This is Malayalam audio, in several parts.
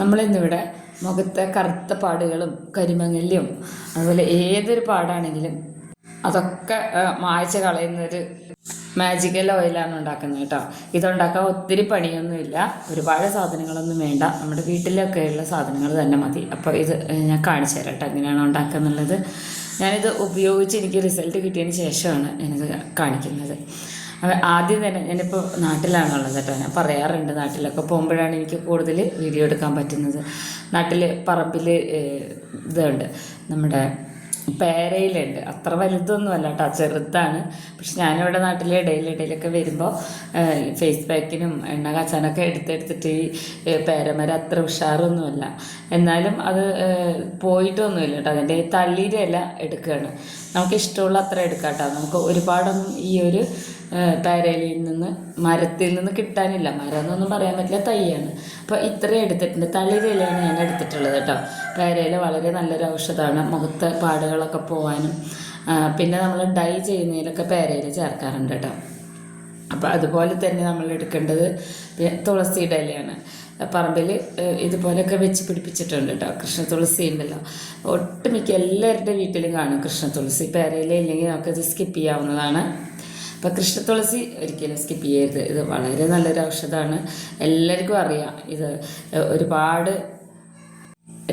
നമ്മളിന്നിവിടെ മുഖത്തെ കറുത്ത പാടുകളും കരിമങ്ങല്യം അതുപോലെ ഏതൊരു പാടാണെങ്കിലും അതൊക്കെ മായ്ച്ച് കളയുന്നൊരു മാജിക്കൽ ഓയിലാണ് ഉണ്ടാക്കുന്നത് കേട്ടോ. ഇതുണ്ടാക്കാൻ ഒത്തിരി പണിയൊന്നുമില്ല, ഒരുപാട് സാധനങ്ങളൊന്നും വേണ്ട, നമ്മുടെ വീട്ടിലൊക്കെയുള്ള സാധനങ്ങൾ തന്നെ മതി. അപ്പോൾ ഇത് ഞാൻ കാണിച്ചു തരാം കേട്ടോ എങ്ങനെയാണ് ഉണ്ടാക്കുക എന്നുള്ളത്. ഞാനിത് ഉപയോഗിച്ച് എനിക്ക് റിസൾട്ട് കിട്ടിയതിന് ശേഷമാണ് ഞാനിത് കാണിക്കുന്നത്. ആദ്യം തന്നെ ഞാനിപ്പോൾ നാട്ടിലാണുള്ളത് കേട്ടോ. ഞാൻ പറയാറുണ്ട് നാട്ടിലൊക്കെ പോകുമ്പോഴാണ് എനിക്ക് കൂടുതൽ വീഡിയോ എടുക്കാൻ പറ്റുന്നത്. നാട്ടിൽ പറമ്പിൽ ഇതുണ്ട്, നമ്മുടെ പേരയിലുണ്ട്. അത്ര വലുതൊന്നുമല്ല കേട്ടോ, ചെറുതാണ്. പക്ഷെ ഞാനിവിടെ നാട്ടിൽ ഇടയിലൊക്കെ വരുമ്പോൾ ഫേസ് പാക്കിനും എണ്ണ കാച്ചാനൊക്കെ എടുത്തിട്ട് ഈ പേരമരം അത്ര ഉഷാറൊന്നുമല്ല. എന്നാലും അത് പോയിട്ടൊന്നുമില്ല കേട്ടോ. അതിൻ്റെ തളിയുടെ ഇല എടുക്കുകയാണ്. നമുക്ക് ഇഷ്ടമുള്ള അത്ര എടുക്കാം കേട്ടോ. നമുക്ക് ഒരുപാടൊന്നും ഈ ഒരു പേരയിലയിൽ നിന്ന് മരത്തിൽ നിന്ന് കിട്ടാനില്ല. മരം എന്നൊന്നും പറയാൻ പറ്റില്ല, തൈയാണ്. അപ്പോൾ ഇത്രയും എടുത്തിട്ടുണ്ട്. തളിയുടെ ഇലയാണ് ഞാൻ എടുത്തിട്ടുള്ളത് കേട്ടോ. പേരയില വളരെ നല്ലൊരു ഔഷധമാണ് മുഖത്തെ പാടുകളൊക്കെ പോകാനും. പിന്നെ നമ്മൾ ഡൈ ചെയ്യുന്നതിലൊക്കെ പേരയില ചേർക്കാറുണ്ട് കേട്ടോ. അപ്പോൾ അതുപോലെ തന്നെ നമ്മൾ എടുക്കേണ്ടത് തുളസിയുടെ ഇലയാണ്. പറമ്പിൽ ഇതുപോലെയൊക്കെ വെച്ച് പിടിപ്പിച്ചിട്ടുണ്ട് കേട്ടോ. കൃഷ്ണ തുളസി ഉണ്ടല്ലോ, ഒട്ടുമിക്ക എല്ലാവരുടെ വീട്ടിലും കാണും കൃഷ്ണ തുളസി. പേരയില ഇല്ലെങ്കിൽ നമുക്കത് സ്കിപ്പ് ചെയ്യാവുന്നതാണ്. അപ്പോൾ കൃഷ്ണ തുളസി ഒരിക്കലും സ്കിപ്പ് ചെയ്യരുത്. ഇത് വളരെ നല്ലൊരു ഔഷധമാണ്, എല്ലാവർക്കും അറിയാം. ഇത് ഒരുപാട്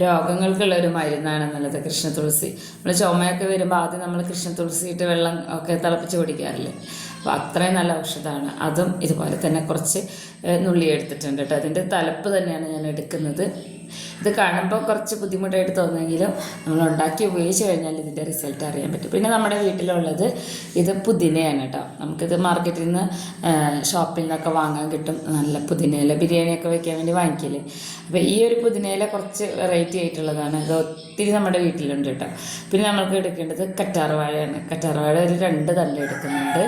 രോഗങ്ങൾക്കുള്ളൊരു മരുന്നാണെന്നുള്ളത് കൃഷ്ണ തുളസി. നമ്മൾ ചുമയൊക്കെ വരുമ്പോൾ ആദ്യം നമ്മൾ കൃഷ്ണ തുളസി ഇട്ട് വെള്ളം ഒക്കെ തിളപ്പിച്ച് കുടിക്കാറില്ലേ. അപ്പോൾ അത്രയും നല്ല ഔഷധമാണ്. അതും ഇതുപോലെ തന്നെ കുറച്ച് നുള്ളി എടുത്തിട്ടുണ്ട് കേട്ടോ. അതിൻ്റെ തലപ്പ് തന്നെയാണ് ഞാൻ എടുക്കുന്നത്. ഇത് കാണുമ്പോൾ കുറച്ച് ബുദ്ധിമുട്ടായിട്ട് തോന്നുമെങ്കിലും നമ്മൾ ഉണ്ടാക്കി ഉപയോഗിച്ച് കഴിഞ്ഞാൽ ഇതിൻ്റെ റിസൾട്ട് അറിയാൻ പറ്റും. പിന്നെ നമ്മുടെ വീട്ടിലുള്ളത് ഇത് പുതിനയാണ് കേട്ടോ. നമുക്കിത് മാർക്കറ്റിൽ നിന്ന് ഷോപ്പിൽ നിന്നൊക്കെ വാങ്ങാൻ കിട്ടും. നല്ല പുതിനയില ബിരിയാണിയൊക്കെ വയ്ക്കാൻ വേണ്ടി വാങ്ങിക്കില്ലേ. അപ്പോൾ ഈ ഒരു പുതിനയില കുറച്ച് വെറൈറ്റി ആയിട്ടുള്ളതാണ്. അത് ഒത്തിരി നമ്മുടെ വീട്ടിലുണ്ട് കേട്ടോ. പിന്നെ നമ്മൾക്ക് എടുക്കേണ്ടത് കറ്റാർവാഴയാണ്. കറ്റാർവാഴ ഒരു 2 തണ്ട് എടുക്കുന്നുണ്ട്.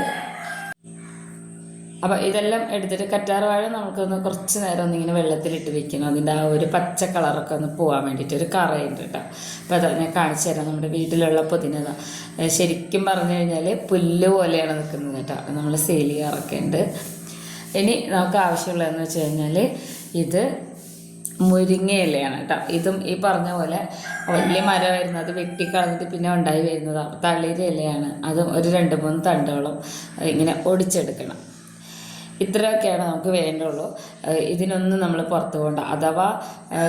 അപ്പോൾ ഇതെല്ലാം എടുത്തിട്ട് കറ്റാർവാഴ നമുക്കൊന്ന് കുറച്ച് നേരം ഒന്നിങ്ങനെ വെള്ളത്തിലിട്ട് വെക്കണം. അതിൻ്റെ ആ ഒരു പച്ച കളറൊക്കെ ഒന്ന് പോകാൻ വേണ്ടിയിട്ട് ഒരു കറയുണ്ട് കേട്ടോ. അപ്പോൾ അത് ഞാൻ കാണിച്ചു തരാം. നമ്മുടെ വീട്ടിലുള്ള പുതിന ശരിക്കും പറഞ്ഞു കഴിഞ്ഞാൽ പുല്ല് പോലെയാണ് നിൽക്കുന്നത് കേട്ടോ. നമ്മൾ സെയിൽ ചെയ്യാറൊക്കെ ഉണ്ട്. ഇനി നമുക്ക് ആവശ്യമുള്ളതെന്ന് വെച്ച് കഴിഞ്ഞാൽ ഇത് മുരിങ്ങയിലയാണ് കേട്ടോ. ഇതും ഈ പറഞ്ഞ പോലെ വലിയ മരം വരുന്നത് വെട്ടിക്കളഞ്ഞിട്ട് പിന്നെ ഉണ്ടായി വരുന്നതാണ്. തളിയുടെ ഇലയാണ്. അതും ഒരു 2-3 തണ്ടോളം ഇങ്ങനെ ഒടിച്ചെടുക്കണം. ഇത്രയൊക്കെയാണ് നമുക്ക് വേണ്ടുള്ളൂ. ഇതിനൊന്നും നമ്മൾ പുറത്ത് പോകണ്ട. അഥവാ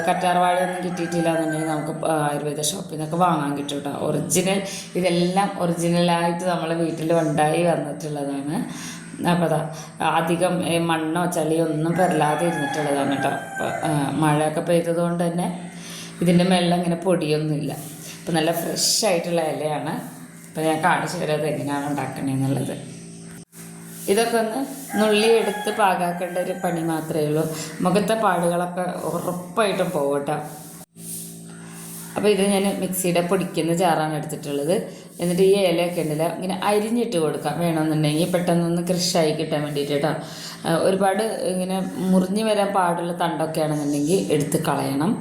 കറ്റാർവാഴ ഒന്നും കിട്ടിയിട്ടില്ല എന്നുണ്ടെങ്കിൽ നമുക്ക് ആയുർവേദ ഷോപ്പിൽ നിന്നൊക്കെ വാങ്ങാൻ കിട്ടും കേട്ടോ. ഒറിജിനൽ, ഇതെല്ലാം ഒറിജിനലായിട്ട് നമ്മളെ വീട്ടിൽ ഉണ്ടായി വന്നിട്ടുള്ളതാണ്. അപ്പോൾ അധികം മണ്ണോ ചളിയോ ഒന്നും പെരലാതെ ഇരുന്നിട്ടുള്ളതാണ് കേട്ടോ. മഴയൊക്കെ പെയ്തതുകൊണ്ട് തന്നെ ഇതിൻ്റെ മേളിൽ ഇങ്ങനെ പൊടിയൊന്നുമില്ല. അപ്പോൾ നല്ല ഫ്രഷ് ആയിട്ടുള്ള ഇലയാണ്. അപ്പോൾ ഞാൻ കാണിച്ചു തരാം അത് എങ്ങനെയാണ് ഉണ്ടാക്കണേന്നുള്ളത്. ഇതൊക്കെ ഒന്ന് നുള്ളിയെടുത്ത് പാകാക്കേണ്ട ഒരു പണി മാത്രമേ ഉള്ളൂ. മുഖത്തെ പാടുകളൊക്കെ ഉറപ്പായിട്ടും പോകട്ടോ. അപ്പോൾ ഇത് ഞാൻ മിക്സിയുടെ പൊടിക്കുന്ന ജാറാണ് എടുത്തിട്ടുള്ളത്. എന്നിട്ട് ഈ ഇലയൊക്കെ ഉണ്ടല്ലോ ഇങ്ങനെ അരിഞ്ഞിട്ട് കൊടുക്കാം വേണമെന്നുണ്ടെങ്കിൽ പെട്ടെന്നൊന്ന് ക്രഷായി കിട്ടാൻ വേണ്ടിയിട്ട് കേട്ടോ. ഒരുപാട് ഇങ്ങനെ മുറിഞ്ഞ് വരാൻ പാടുള്ള തണ്ടൊക്കെ ആണെന്നുണ്ടെങ്കിൽ എടുത്ത് കളയണം.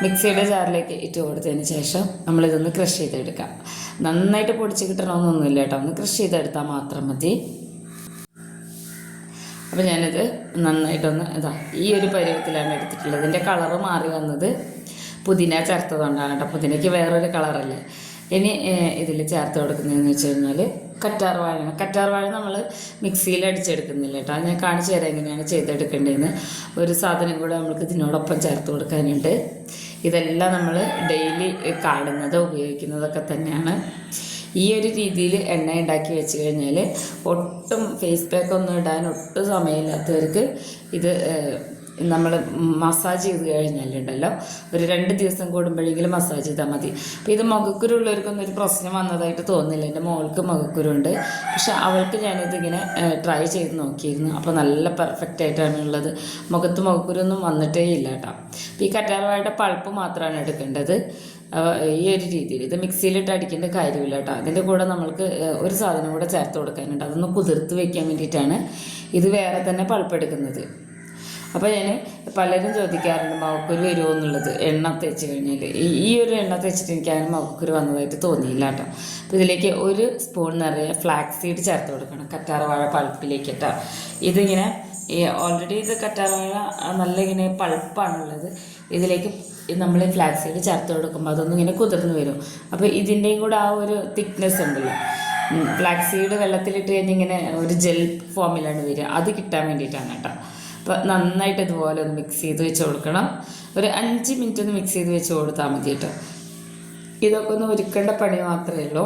മിക്സിയുടെ ജാറിലേക്ക് ഇട്ട് കൊടുത്തതിന് ശേഷം നമ്മളിതൊന്ന് ക്രഷ് ചെയ്തെടുക്കാം. നന്നായിട്ട് പൊടിച്ച് കിട്ടണമെന്നൊന്നുമില്ല കേട്ടോ, ഒന്ന് ക്രഷ് ചെയ്തെടുത്താൽ മാത്രം മതി. അപ്പോൾ ഞാനിത് നന്നായിട്ടൊന്ന് ഈ ഒരു പരുവത്തിലാണ് എടുത്തിട്ടുള്ളത്. ഇതിൻ്റെ കളറ് മാറി വന്നത് പുതിന ചേർത്തതുകൊണ്ടാണ് കേട്ടോ. പുതിനയ്ക്ക് വേറൊരു കളറല്ലേ. ഇനി ഇതിൽ ചേർത്ത് കൊടുക്കുന്നതെന്ന് വെച്ച് കഴിഞ്ഞാൽ കറ്റാർവാഴയാണ്. കറ്റാർവാഴ നമ്മൾ മിക്സിയിൽ അടിച്ചെടുക്കുന്നില്ല കേട്ടോ. ഞാൻ കാണിച്ചു തരാം എങ്ങനെയാണ് ചെയ്തെടുക്കേണ്ടതെന്ന്. ഒരു സാധനം കൂടെ നമുക്ക് ഇതിനോടൊപ്പം ചേർത്ത് കൊടുക്കാനുണ്ട്. ഇതെല്ലാം നമ്മൾ ഡെയിലി കാണുന്നത് ഉപയോഗിക്കുന്നതൊക്കെ തന്നെയാണ്. ഈ ഒരു രീതിയിൽ എണ്ണ ഉണ്ടാക്കി വെച്ച് കഴിഞ്ഞാൽ ഒട്ടും ഫേസ് പാക്ക് ഒന്നും ഇടാൻ ഒട്ടും സമയമില്ലാത്തവർക്ക് ഇത് നമ്മൾ മസാജ് ചെയ്ത് കഴിഞ്ഞാലുണ്ടല്ലോ ഒരു 2 ദിവസം കൂടുമ്പോഴെങ്കിലും മസാജ് ചെയ്താൽ മതി. അപ്പോൾ ഇത് മുഖക്കുരു ഉള്ളവർക്കൊന്നും ഒരു പ്രശ്നം വന്നതായിട്ട് തോന്നുന്നില്ല. എൻ്റെ മോൾക്ക് മുഖക്കുരുണ്ട്, പക്ഷെ അവൾക്ക് ഞാനിതിങ്ങനെ ട്രൈ ചെയ്ത് നോക്കിയിരുന്നു. അപ്പോൾ നല്ല പെർഫെക്റ്റ് ആയിട്ടാണ് ഉള്ളത്. മുഖത്ത് മുഖക്കുരൊന്നും വന്നിട്ടേ ഇല്ല കേട്ടോ. അപ്പോൾ ഈ കറ്റാർവാഴയുടെ പൾപ്പ് മാത്രമാണ് എടുക്കേണ്ടത്. ഈ ഒരു രീതിയിൽ ഇത് മിക്സിയിലിട്ട് അടിക്കേണ്ട കാര്യമില്ല കേട്ടോ. അതിൻ്റെ കൂടെ നമ്മൾക്ക് ഒരു സാധനം കൂടെ ചേർത്ത് കൊടുക്കാനുണ്ട്. അതൊന്ന് കുതിർത്ത് വയ്ക്കാൻ വേണ്ടിയിട്ടാണ് ഇത് വേറെ തന്നെ പൾപ്പ് എടുക്കുന്നത്. അപ്പോൾ ഞാൻ പലരും ചോദിക്കാറുണ്ട് മുഖക്കുരു വരുമോ എന്നുള്ളത്. എണ്ണ തേച്ച് കഴിഞ്ഞാൽ ഈ ഒരു എണ്ണ തേച്ചിട്ട് എനിക്ക് അതിന് മുഖക്കുരു വന്നതായിട്ട് തോന്നിയില്ല കേട്ടോ. അപ്പോൾ ഇതിലേക്ക് 1 സ്പൂൺ നിറയെ ഫ്ലാക്സ് സീഡ് ചേർത്ത് കൊടുക്കണം കറ്റാർവാഴ പൾപ്പിലേക്ക് കേട്ടോ. ഇതിങ്ങനെ ഈ ഓൾറെഡി ഇത് കറ്റാർവാഴ നല്ല ഇങ്ങനെ പൾപ്പാണുള്ളത്. ഇതിലേക്ക് നമ്മൾ ഫ്ലാക്സ് സീഡ് ചേർത്ത് കൊടുക്കുമ്പോൾ അതൊന്നും ഇങ്ങനെ കുതിർന്ന് വരും. അപ്പോൾ ഇതിൻ്റെയും കൂടെ ആ ഒരു തിക്നെസ് ഉണ്ടല്ലോ, ഫ്ലാക്സ് സീഡ് വെള്ളത്തിലിട്ട് കഴിഞ്ഞ് ഇങ്ങനെ ഒരു ജെൽ ഫോമിലാണ് വരിക, അത് കിട്ടാൻ വേണ്ടിയിട്ടാണ് കേട്ടോ. അപ്പോൾ നന്നായിട്ട് ഇതുപോലെ ഒന്ന് മിക്സ് ചെയ്ത് വെച്ച് കൊടുക്കണം. ഒരു 5 മിനിറ്റ് ഒന്ന് മിക്സ് ചെയ്ത് വെച്ച് കൊടുത്താൽ മതി കേട്ടോ. ഇതൊക്കെ ഒന്ന് ഒരുക്കേണ്ട പണി മാത്രമേ ഉള്ളൂ.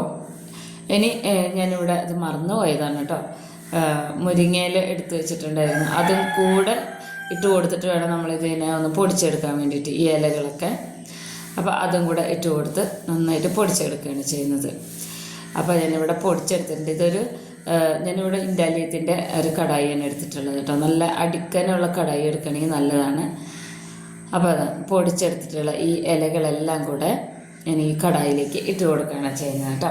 ഇനി ഞാനിവിടെ ഇത് മറന്നു പോയതാണ് കേട്ടോ, മുരിങ്ങയില എടുത്ത് വെച്ചിട്ടുണ്ടായിരുന്നു, അതും കൂടെ ഇട്ട് കൊടുത്തിട്ട് വേണം നമ്മളിതിനെ ഒന്ന് പൊടിച്ചെടുക്കാൻ വേണ്ടിയിട്ട്, ഈ ഇലകളൊക്കെ. അപ്പോൾ അതും കൂടെ ഇട്ട് കൊടുത്ത് നന്നായിട്ട് പൊടിച്ചെടുക്കുകയാണ് ചെയ്യുന്നത്. അപ്പോൾ ഞാനിവിടെ പൊടിച്ചെടുത്തിട്ടുണ്ട്. ഞാനിവിടെ ഇൻഡാലിയത്തിൻ്റെ ഒരു കടായിയാണ് എടുത്തിട്ടുള്ളത് കേട്ടോ. നല്ല അടിക്കാനുള്ള കടായി എടുക്കണമെങ്കിൽ നല്ലതാണ്. അപ്പോൾ അത് പൊടിച്ചെടുത്തിട്ടുള്ള ഈ ഇലകളെല്ലാം കൂടെ ഞാൻ ഈ കടായിലേക്ക് ഇട്ട് കൊടുക്കുകയാണ് ചെയ്യുന്നത് കേട്ടോ.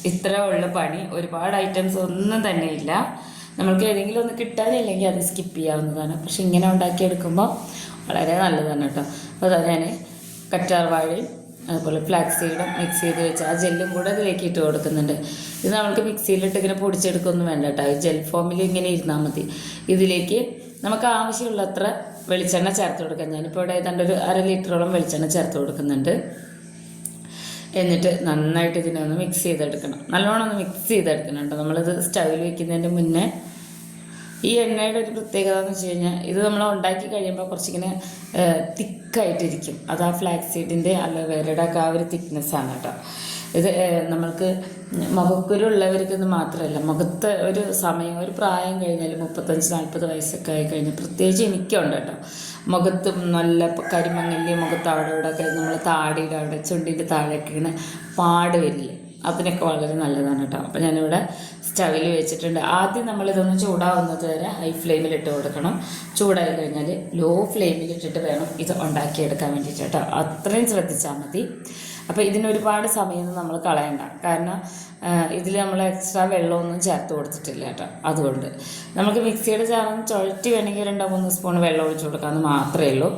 ഇത്രേ ഉള്ള പണി, ഒരുപാട് ഐറ്റംസ് ഒന്നും തന്നെ ഇല്ല. നമ്മൾക്ക് ഏതെങ്കിലും ഒന്ന് കിട്ടാനില്ലെങ്കിൽ അത് സ്കിപ്പ് ചെയ്യാവുന്നതാണ്. പക്ഷെ ഇങ്ങനെ ഉണ്ടാക്കിയെടുക്കുമ്പോൾ വളരെ നല്ലതാണ് കേട്ടോ. അപ്പോൾ അതാ ഞാൻ കറ്റാർവാഴയും അതുപോലെ ഫ്ലാക്സ് സീഡും മിക്സ് ചെയ്ത് വെച്ച് ആ ജെല്ലും കൂടെ അതിലേക്ക് ഇട്ട് കൊടുക്കുന്നുണ്ട്. ഇത് നമ്മൾക്ക് മിക്സിയിലിട്ട് ഇങ്ങനെ പൊടിച്ചെടുക്കൊന്നും വേണ്ട കേട്ടോ, ഈ ജെൽ ഫോമിൽ ഇങ്ങനെ ഇരുന്നാൽ മതി. ഇതിലേക്ക് നമുക്ക് ആവശ്യമുള്ളത്ര വെളിച്ചെണ്ണ ചേർത്ത് കൊടുക്കാം. ഞാനിപ്പോൾ ഇവിടെ ഏതാണ്ട് ഒരു 1/2 ലിറ്ററോളം വെളിച്ചെണ്ണ ചേർത്ത് കൊടുക്കുന്നുണ്ട്. എന്നിട്ട് നന്നായിട്ട് ഇതിനെ ഒന്ന് മിക്സ് ചെയ്തെടുക്കണം, നല്ലോണം ഒന്ന് മിക്സ് ചെയ്തെടുക്കണം കേട്ടോ. നമ്മളിത് സ്റ്റൗവിൽ വയ്ക്കുന്നതിൻ്റെ മുന്നേ ഈ എണ്ണയുടെ ഒരു പ്രത്യേകത എന്ന് വെച്ച് കഴിഞ്ഞാൽ ഇത് നമ്മൾ ഉണ്ടാക്കി കഴിയുമ്പോൾ കുറച്ചിങ്ങനെ തിക്കായിട്ടിരിക്കും. അത് ആ ഫ്ലാക്സ് സീഡിൻ്റെ അലോവേരയുടെ ഒക്കെ ആ ഒരു തിക്നെസ്സാണ് കേട്ടോ. ഇത് നമ്മൾക്ക് മുഖക്കുരു ഉള്ളവർക്കെന്ന് മാത്രമല്ല, മുഖത്ത് ഒരു സമയം ഒരു പ്രായം കഴിഞ്ഞാൽ 35-40 വയസ്സൊക്കെ ആയി കഴിഞ്ഞാൽ, പ്രത്യേകിച്ച് എനിക്കുണ്ട് കേട്ടോ, മുഖത്ത് നല്ല കരിമങ്ങല്, മുഖത്ത് അവിടെ ഇവിടെ ഒക്കെ നമ്മൾ താടിയുടെ അവിടെ ചുണ്ടിൻ്റെ താഴെയൊക്കെ ഇങ്ങനെ പാട് വരില്ലേ, അതിനൊക്കെ വളരെ നല്ലതാണ് കേട്ടോ. അപ്പോൾ ഞാനിവിടെ സ്റ്റവിൽ വെച്ചിട്ടുണ്ട്. ആദ്യം നമ്മളിതൊന്ന് ചൂടാവുന്നത് വരെ ഹൈ ഫ്ലെയിമിലിട്ട് കൊടുക്കണം. ചൂടായി കഴിഞ്ഞാൽ ലോ ഫ്ലെയിമിലിട്ടിട്ട് വേണം ഇത് ഉണ്ടാക്കിയെടുക്കാൻ വേണ്ടിയിട്ട് കേട്ടോ. അത്രയും ശ്രദ്ധിച്ചാൽ മതി. അപ്പോൾ ഇതിനൊരുപാട് സമയം നമ്മൾ കളയണ്ട, കാരണം ഇതിൽ നമ്മൾ എക്സ്ട്രാ വെള്ളമൊന്നും ചേർത്ത് കൊടുത്തിട്ടില്ല കേട്ടോ. അതുകൊണ്ട് നമുക്ക് മിക്സിയുടെ ജാറിന് ചുഴറ്റി വേണമെങ്കിൽ 2-3 സ്പൂൺ വെള്ളം ഒഴിച്ച് കൊടുക്കാമെന്ന് മാത്രമേ ഉള്ളൂ.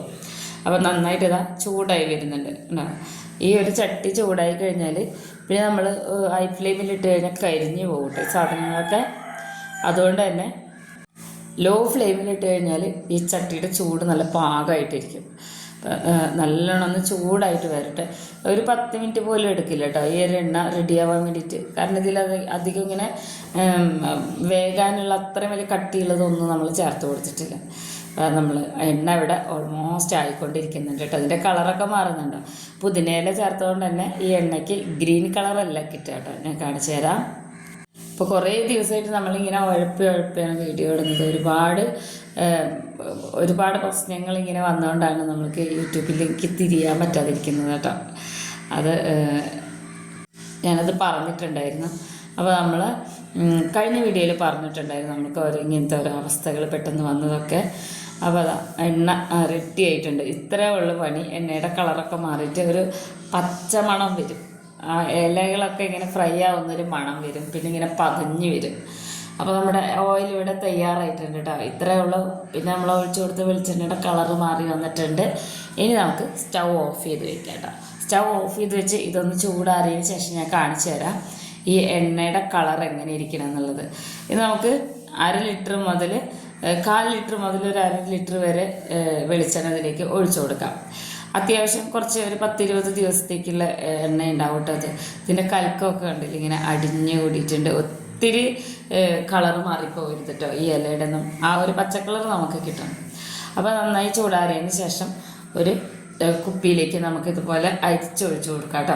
അപ്പോൾ നന്നായിട്ട് ഇതാ ചൂടായി വരുന്നുണ്ട്. ഈ ഒരു ചട്ടി ചൂടായി കഴിഞ്ഞാൽ പിന്നെ നമ്മൾ ഹൈ ഫ്ലെയിമിലിട്ട് കഴിഞ്ഞാൽ കരിഞ്ഞ് പോകട്ടെ സാധനങ്ങളൊക്കെ. അതുകൊണ്ട് തന്നെ ലോ ഫ്ലെയിമിലിട്ട് കഴിഞ്ഞാൽ ഈ ചട്ടിയുടെ ചൂട് നല്ല പാകമായിട്ടിരിക്കും. നല്ലോണം ഒന്ന് ചൂടായിട്ട് വരട്ടെ. ഒരു 10 മിനിറ്റ് പോലും എടുക്കില്ല കേട്ടോ ഈ ഒരു എണ്ണ റെഡിയാവാൻ വേണ്ടിയിട്ട്. കാരണം ഇതിൽ അധികം ഇങ്ങനെ വേകാനുള്ള അത്രയും വലിയ കട്ടിയുള്ളതൊന്നും നമ്മൾ ചേർത്ത് കൊടുത്തിട്ടില്ല. നമ്മൾ എണ്ണ ഇവിടെ ഓൾമോസ്റ്റ് ആയിക്കൊണ്ടിരിക്കുന്നുണ്ട് കേട്ടോ. അതിൻ്റെ കളറൊക്കെ മാറുന്നുണ്ടോ. പുതിനയില ചേർത്തുകൊണ്ട് തന്നെ ഈ എണ്ണയ്ക്ക് ഗ്രീൻ കളറല്ല കിട്ടുക കേട്ടോ. ഞാൻ കാണിച്ചു തരാം. ഇപ്പോൾ കുറേ ദിവസമായിട്ട് നമ്മളിങ്ങനെ ഉഴപ്പിയാണ് വീഡിയോ ഇടുന്നത്. ഒരുപാട് പ്രശ്നങ്ങൾ ഇങ്ങനെ വന്നുകൊണ്ടാണ് നമുക്ക് യൂട്യൂബിലേക്ക് തിരിയാൻ പറ്റാതിരിക്കുന്നത് കേട്ടോ. ഞാനത് പറഞ്ഞിട്ടുണ്ടായിരുന്നു. അപ്പോൾ നമ്മൾ കഴിഞ്ഞ വീഡിയോയിൽ പറഞ്ഞിട്ടുണ്ടായിരുന്നു നമുക്ക് ഇങ്ങനത്തെ ഓരോ അവസ്ഥകൾ പെട്ടെന്ന് വന്നതൊക്കെ. അപ്പോൾ അതാ എണ്ണ റെഡി ആയിട്ടുണ്ട്. ഇത്രയേ ഉള്ളൂ പണി. എണ്ണയുടെ കളറൊക്കെ മാറിയിട്ട് ഒരു പച്ച മണം വരും. ആ ഇലകളൊക്കെ ഇങ്ങനെ ഫ്രൈ ആവുന്നൊരു മണം വരും, പിന്നെ ഇങ്ങനെ പതഞ്ഞ് വരും. അപ്പോൾ നമ്മുടെ ഓയിൽ ഇവിടെ തയ്യാറായിട്ടുണ്ട് കേട്ടോ. ഇത്രയേ ഉള്ളൂ. പിന്നെ നമ്മൾ ഒഴിച്ചു കൊടുത്ത വെളിച്ചെണ്ണയുടെ കളറ് മാറി വന്നിട്ടുണ്ട്. ഇനി നമുക്ക് സ്റ്റൗ ഓഫ് ചെയ്ത് വെക്കാം കേട്ടോ. സ്റ്റൗ ഓഫ് ചെയ്ത് വെച്ച് ഇതൊന്ന് ചൂടാറിയതിന് ശേഷം ഞാൻ കാണിച്ചു തരാം ഈ എണ്ണയുടെ കളർ എങ്ങനെ ഇരിക്കണം എന്നുള്ളത്. ഇത് നമുക്ക് 1/2 ലിറ്റർ മുതൽ 1/4 ലിറ്റർ മുതൽ ഒരു 1/2 ലിറ്റർ വരെ വെളിച്ചെണ്ണ ഇതിലേക്ക് ഒഴിച്ചു കൊടുക്കാം. അത്യാവശ്യം കുറച്ച് ഒരു 10-20 ദിവസത്തേക്കുള്ള എണ്ണ ഉണ്ടാവും കേട്ടോ. ഇതിൻ്റെ കൽക്കമൊക്കെ കണ്ടില്ല ഇങ്ങനെ അടിഞ്ഞു കൂടിയിട്ടുണ്ട്. ഒത്തിരി കളർ മാറിപ്പോകരുത് കേട്ടോ. ഈ ഇലയുടെ ഒന്നും ആ ഒരു പച്ചക്കളർ നമുക്ക് കിട്ടണം. അപ്പോൾ നന്നായി ചൂടാറിയതിന് ശേഷം ഒരു കുപ്പിയിലേക്ക് നമുക്കിതുപോലെ അരിച്ചൊഴിച്ച് കൊടുക്കാം കേട്ടോ.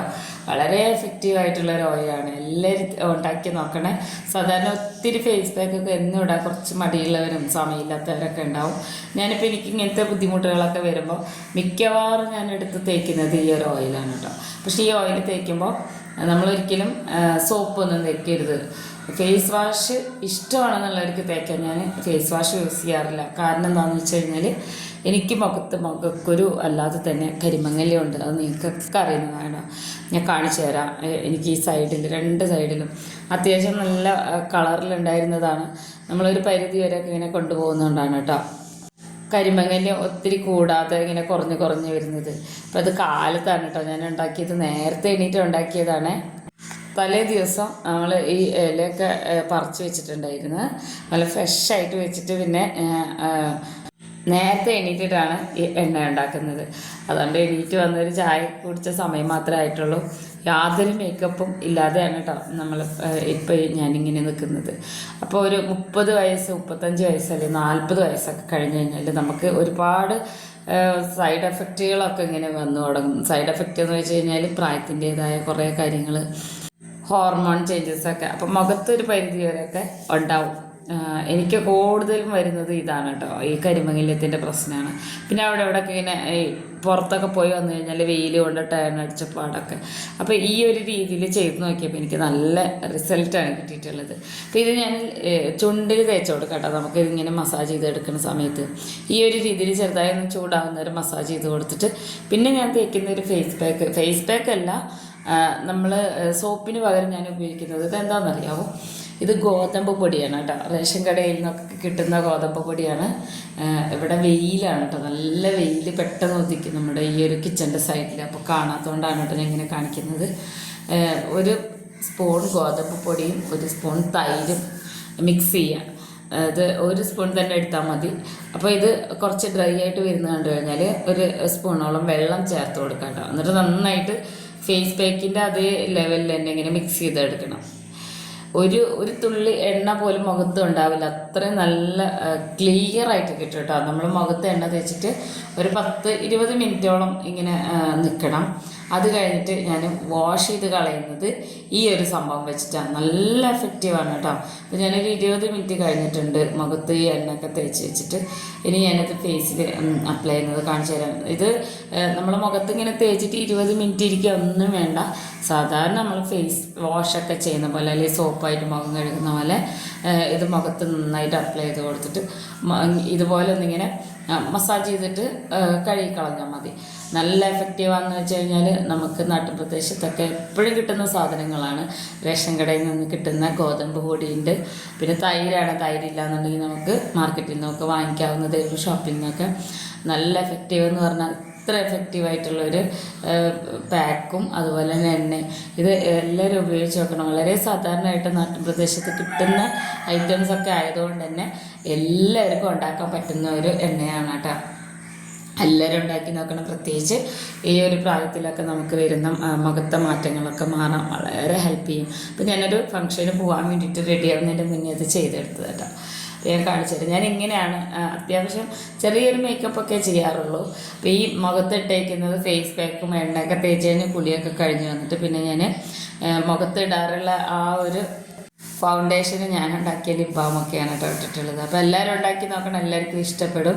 വളരെ എഫക്റ്റീവായിട്ടുള്ളൊരു ഓയിലാണ്. എല്ലാവരും ഉണ്ടാക്കി നോക്കണേ. സാധാരണ ഒത്തിരി ഫേസ് പാക്കൊക്കെ എന്നും ഇടാൻ കുറച്ച് മടിയുള്ളവരും സമയമില്ലാത്തവരൊക്കെ ഉണ്ടാവും. ഞാനിപ്പോൾ എനിക്ക് ഇങ്ങനത്തെ ബുദ്ധിമുട്ടുകളൊക്കെ വരുമ്പോൾ മിക്കവാറും ഞാൻ എടുത്ത് തേക്കുന്നത് ഈ ഒരു ഓയിലാണ് കേട്ടോ. പക്ഷേ ഈ ഓയിൽ തേക്കുമ്പോൾ നമ്മളൊരിക്കലും സോപ്പൊന്നും തേക്കരുത്. ഫേസ് വാഷ് ഇഷ്ടമാണെന്നുള്ളവർക്ക് തേക്കാൻ ഞാൻ ഫേസ് വാഷ് യൂസ് ചെയ്യാറില്ല. കാരണം എന്താണെന്ന് വെച്ച് കഴിഞ്ഞാൽ എനിക്ക് മുഖക്കുരു അല്ലാതെ തന്നെ കരിമങ്ങലുണ്ട്. അത് നിങ്ങൾക്കൊക്കെ അറിയുന്നതാണ്. ഞാൻ കാണിച്ചു തരാം. എനിക്ക് ഈ സൈഡിൽ 2 സൈഡിലും അത്യാവശ്യം നല്ല കളറിലുണ്ടായിരുന്നതാണ്. നമ്മളൊരു പരിധി വരെയൊക്കെ ഇങ്ങനെ കൊണ്ടുപോകുന്നതുകൊണ്ടാണ് കേട്ടോ കരിമങ്ങല് ഒത്തിരി കൂടാതെ ഇങ്ങനെ കുറഞ്ഞ് വരുന്നത്. അപ്പോൾ അത് കാലത്താണ് കേട്ടോ ഞാൻ ഉണ്ടാക്കിയത്. നേരത്തെ എണീറ്റ് ഉണ്ടാക്കിയതാണ്. തലേ ദിവസം നമ്മൾ ഈ ഇലയൊക്കെ പറിച്ച് വെച്ചിട്ടുണ്ടായിരുന്നു. നല്ല ഫ്രഷായിട്ട് വെച്ചിട്ട് പിന്നെ നേരത്തെ എണീറ്റിട്ടാണ് ഈ എണ്ണ ഉണ്ടാക്കുന്നത്. അതുകൊണ്ട് എണീറ്റ് വന്നൊരു ചായ കുടിച്ച സമയം മാത്രമേ ആയിട്ടുള്ളൂ. യാതൊരു മേക്കപ്പും ഇല്ലാതെയാണ് കേട്ടോ നമ്മൾ ഇപ്പോൾ ഞാനിങ്ങനെ നിൽക്കുന്നത്. അപ്പോൾ ഒരു 30 വയസ്സ് 35 വയസ്സ് അല്ലെങ്കിൽ 40 വയസ്സൊക്കെ കഴിഞ്ഞ് കഴിഞ്ഞാൽ നമുക്ക് ഒരുപാട് സൈഡ് എഫക്റ്റുകളൊക്കെ ഇങ്ങനെ വന്നു തുടങ്ങും. സൈഡ് എഫക്റ്റ് എന്ന് വെച്ച് കഴിഞ്ഞാൽ പ്രായത്തിൻ്റേതായ കുറേ കാര്യങ്ങൾ, ഹോർമോൺ ചേഞ്ചസൊക്കെ. അപ്പം മുഖത്തൊരു പരിധി വരെയൊക്കെ ഉണ്ടാവും. എനിക്ക് കൂടുതലും വരുന്നത് ഇതാണ് കേട്ടോ, ഈ കരിമംഗല്യത്തിൻ്റെ പ്രശ്നമാണ്. പിന്നെ അവിടെ ഇവിടെയൊക്കെ ഇങ്ങനെ ഈ പുറത്തൊക്കെ പോയി വന്നു കഴിഞ്ഞാൽ വെയിൽ കൊണ്ട് ടയർ അടിച്ച പാടൊക്കെ. അപ്പോൾ ഈ ഒരു രീതിയിൽ ചെയ്ത് നോക്കിയപ്പോൾ എനിക്ക് നല്ല റിസൾട്ടാണ് കിട്ടിയിട്ടുള്ളത്. അപ്പോൾ ഇത് ഞാൻ ചുണ്ടിൽ തേച്ച് കൊടുക്കാം കേട്ടോ. നമുക്ക് ഇങ്ങനെ മസാജ് ചെയ്തെടുക്കുന്ന സമയത്ത് ഈ ഒരു രീതിയിൽ ചെറുതായി ഒന്ന് ചൂടാവുന്നവരെ മസാജ് ചെയ്ത് കൊടുത്തിട്ട് പിന്നെ ഞാൻ തേക്കുന്ന ഒരു ഫേസ് പാക്ക് അല്ല, നമ്മൾ സോപ്പിന് പകരം ഞാൻ ഉപയോഗിക്കുന്നത് ഇതെന്താണെന്നറിയാമോ? ഇത് ഗോതമ്പ് പൊടിയാണ് കേട്ടോ. റേഷൻ കടയിൽ നിന്നൊക്കെ കിട്ടുന്ന ഗോതമ്പ് പൊടിയാണ്. ഇവിടെ വെയിലാണ് കേട്ടോ, നല്ല വെയിൽ പെട്ടെന്ന് ഒതുക്കും നമ്മുടെ ഈ ഒരു കിച്ചൻ്റെ സൈഡിൽ. അപ്പോൾ കാണാത്തതുകൊണ്ടാണ് കേട്ടോ ഞാൻ ഇങ്ങനെ കാണിക്കുന്നത്. ഒരു സ്പൂൺ ഗോതമ്പ് പൊടിയും 1 സ്പൂൺ തൈരും മിക്സ് ചെയ്യുക. അത് 1 സ്പൂൺ തന്നെ എടുത്താൽ മതി. അപ്പോൾ ഇത് കുറച്ച് ഡ്രൈ ആയിട്ട് വരുന്ന കണ്ടു കഴിഞ്ഞാൽ 1 സ്പൂണോളം വെള്ളം ചേർത്ത് കൊടുക്കാം കേട്ടോ. എന്നിട്ട് നന്നായിട്ട് ഫേസ് പാക്കിൻ്റെ അതേ ലെവലിൽ തന്നെ ഇങ്ങനെ മിക്സ് ചെയ്തെടുക്കണം. ഒരു തുള്ളി എണ്ണ പോലും മുഖത്ത് ഉണ്ടാവില്ല, അത്രയും നല്ല ക്ലിയർ ആയിട്ട് കിട്ടും കേട്ടോ. നമ്മൾ മുഖത്ത് എണ്ണ തേച്ചിട്ട് ഒരു 10-20 മിനിറ്റോളം ഇങ്ങനെ നിൽക്കണം. അത് കഴിഞ്ഞിട്ട് ഞാൻ വാഷ് ചെയ്ത് കളയുന്നത് ഈ ഒരു സംഭവം വെച്ചിട്ടാണ്. നല്ല എഫക്റ്റീവാണ് കേട്ടോ. അപ്പോൾ ഞാനൊരു 20 മിനിറ്റ് കഴിഞ്ഞിട്ടുണ്ട് മുഖത്ത് ഈ എണ്ണയൊക്കെ തേച്ച് വെച്ചിട്ട്. ഇനി ഞാനത് ഫേസിൽ അപ്ലൈ ചെയ്യുന്നത് കാണിച്ചു തരാം. ഇത് നമ്മൾ മുഖത്ത് ഇങ്ങനെ തേച്ചിട്ട് 20 മിനിറ്റ് ഇരിക്കുക ഒന്നും വേണ്ട. സാധാരണ നമ്മൾ ഫേസ് വാഷൊക്കെ ചെയ്യുന്ന പോലെ അല്ലെങ്കിൽ സോപ്പായിട്ട് മുഖം കഴുകുന്ന പോലെ ഇത് മുഖത്ത് നന്നായിട്ട് അപ്ലൈ ചെയ്ത് കൊടുത്തിട്ട് ഇതുപോലെ ഒന്നിങ്ങനെ മസാജ് ചെയ്തിട്ട് കഴുകിക്കളഞ്ഞാൽ മതി. നല്ല എഫക്റ്റീവാണെന്ന് വെച്ച് കഴിഞ്ഞാൽ നമുക്ക് നാട്ടുപ്രദേശത്തൊക്കെ എപ്പോഴും കിട്ടുന്ന സാധനങ്ങളാണ്. റേഷൻ കടയിൽ നിന്ന് കിട്ടുന്ന ഗോതമ്പ് പൊടിയുണ്ട്, പിന്നെ തൈരാണ്. തൈരില്ല എന്നുണ്ടെങ്കിൽ നമുക്ക് മാർക്കറ്റിൽ നിന്നൊക്കെ വാങ്ങിക്കാവുന്നതേ ഉള്ളൂ, ഷോപ്പിൽ നിന്നൊക്കെ. നല്ല എഫക്റ്റീവ് എന്ന് പറഞ്ഞാൽ ഇത്ര എഫക്റ്റീവായിട്ടുള്ളൊരു പാക്കും അതുപോലെ തന്നെ എണ്ണയും ഇത് എല്ലാവരും ഉപയോഗിച്ച് നോക്കണം. വളരെ സാധാരണയായിട്ട് നാട്ടുപ്രദേശത്ത് കിട്ടുന്ന ഐറ്റംസൊക്കെ ആയതുകൊണ്ട് തന്നെ എല്ലാവർക്കും ഉണ്ടാക്കാൻ പറ്റുന്ന ഒരു എണ്ണയാണ് കേട്ടോ. എല്ലാവരും ഉണ്ടാക്കി നോക്കണം. പ്രത്യേകിച്ച് ഈ ഒരു പ്രായത്തിലൊക്കെ നമുക്ക് വരുന്ന മുഖത്തെ മാറ്റങ്ങളൊക്കെ മാറാൻ വളരെ ഹെൽപ്പ് ചെയ്യും. അപ്പോൾ ഞാനൊരു ഫംഗ്ഷന് പോകാൻ വേണ്ടിയിട്ട് റെഡിയാവുന്നതിൻ്റെ മുന്നേ അത് ചെയ്തെടുത്തത് കേട്ടോ. ഞാൻ കാണിച്ചു തരാം. ഞാൻ ഇങ്ങനെയാണ് അത്യാവശ്യം ചെറിയൊരു മേക്കപ്പൊക്കെ ചെയ്യാറുള്ളൂ. അപ്പോൾ ഈ മുഖത്തിട്ടേക്കുന്നത് ഫേസ് പാക്കും എണ്ണയൊക്കെ തേച്ച് കഴിഞ്ഞ് കുളിയൊക്കെ കഴിഞ്ഞ് വന്നിട്ട് പിന്നെ ഞാൻ മുഖത്തിടാറുള്ള ആ ഒരു ഫൗണ്ടേഷന് ഞാൻ ഉണ്ടാക്കിയ ലിപ് ബാമൊക്കെയാണ് കേട്ടോ ഇട്ടിട്ടുള്ളത്. അപ്പോൾ എല്ലാവരും ഉണ്ടാക്കി നോക്കണം, എല്ലാവർക്കും ഇഷ്ടപ്പെടും.